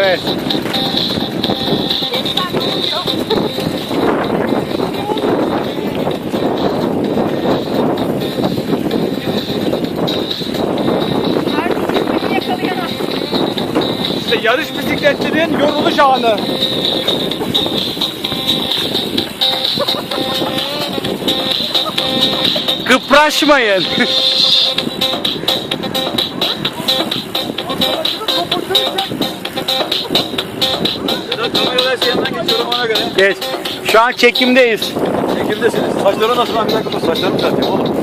Evet. İşte yarış bisikletçinin yoruluş anı. Kıpraşmayın. Kameralar yanından geçiyorum ona göre. Geç. Şu an çekimdeyiz. Çekimdesiniz. Saçları nasıl lan? Bir dakika dur, saçlarımı düzelteyim oğlum.